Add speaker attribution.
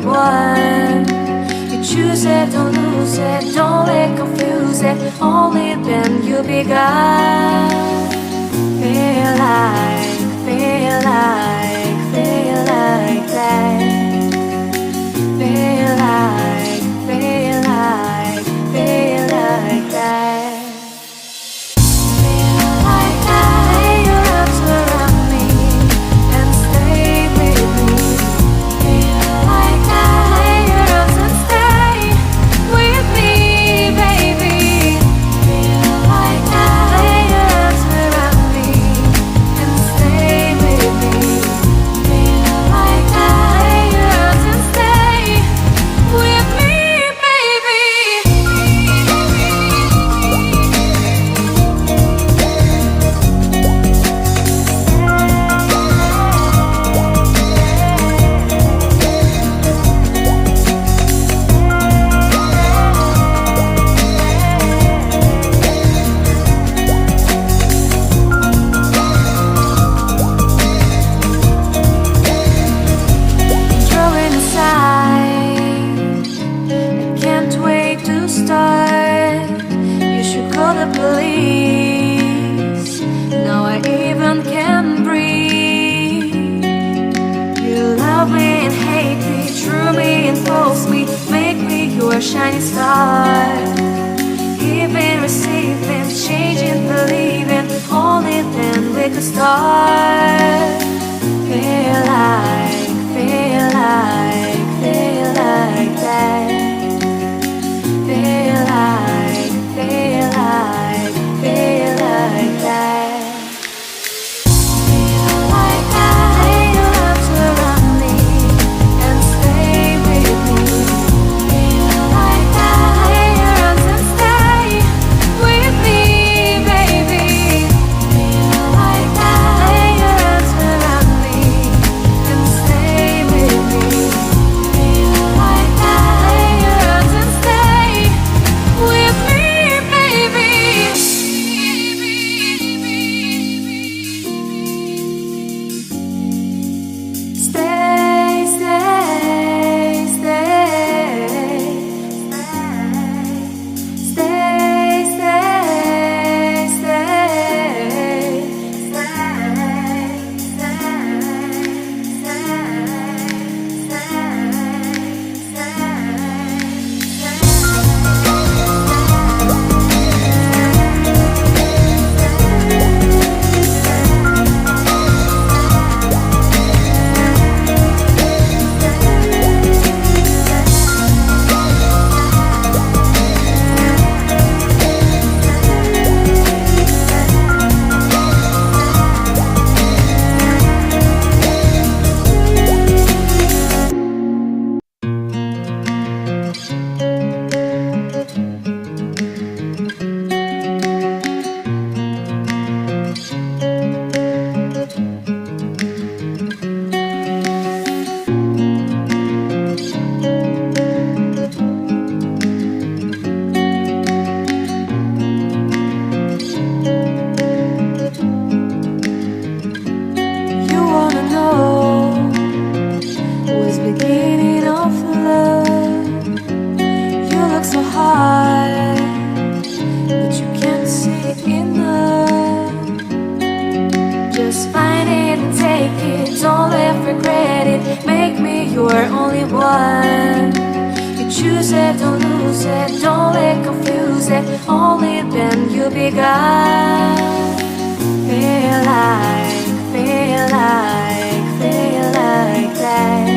Speaker 1: one. You choose it, don't lose it, don't let confuse it. Only then you begun. Feel like, feel like, feel like that. Feel like, feel like, feel like that. Police. Now I even can breathe. You love me and hate me, true me and false me, make me your shining star. Giving, receiving, changing, believing, only then we could start. Feel like, feel like, feel like that. Feel like, feel like, feel like that. Feel like that. Lay your arms around me and stay with me. Feel like that. Lay your arms and stay with me, baby. Feel like that. Lay your arms around me and stay with me. Feel like that. Lay your arms and stay with me. Regret it, make me your only one. You choose it, don't lose it, don't let confuse it, only then you begun. Feel like, feel like, feel like that.